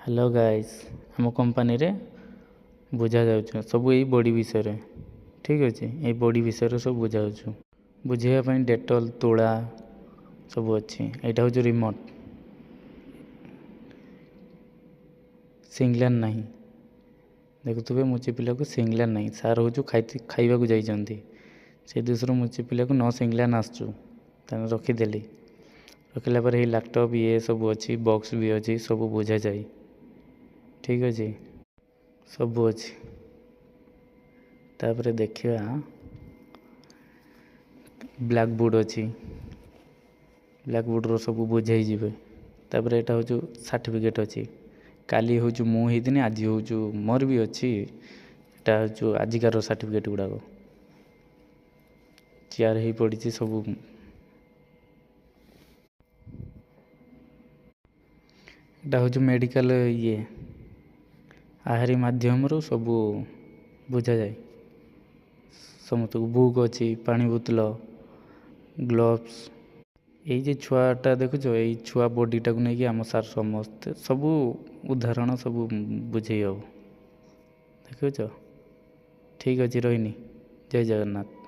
Hello guys आम company रे बुझा जाउछ सब यही बॉडी विषय ठीक अच्छे ये बॉडी विषय सब बुझाऊँ बुझाइवाई डेटल तुला सब अच्छी यहाँ हूँ रिमोट सिंगलार ना देखुए मुची पिला को सिंगलार ना सार हूँ खाइबा को जाइए से दूसरों मुची पिला को न सिंगलार आसचु रखीदेली रखला पर ये लैपटॉप ये सब अच्छी बॉक्स भी अच्छी सब बुझा जाए ठीक अच्छे सब अच्छी तापर देखा ब्लैक बोर्ड अच्छी ब्लैक बोर्ड रो सब बुझाई जीवे तापर यहाँ हूँ सर्टिफिकेट अच्छी काली हूँ मुझे आज हूँ मोर भी अच्छी यहाँ हूँ आजिकार सर्टिफिकेट गुड़ाक चेयर हो पड़ी सब यहाँ हूँ मेडिकल ये आहारी मध्यम सब बुझा जाए समस्त बुक अच्छी पानी बोतल ग्लोव्स ये छुआटा देखुच ये छुआ बॉडीटा को लेकिन आम सार समस्ते सब उदाहरण सब बुझे हम देखुच ठीक अच्छे रही जय जगन्नाथ।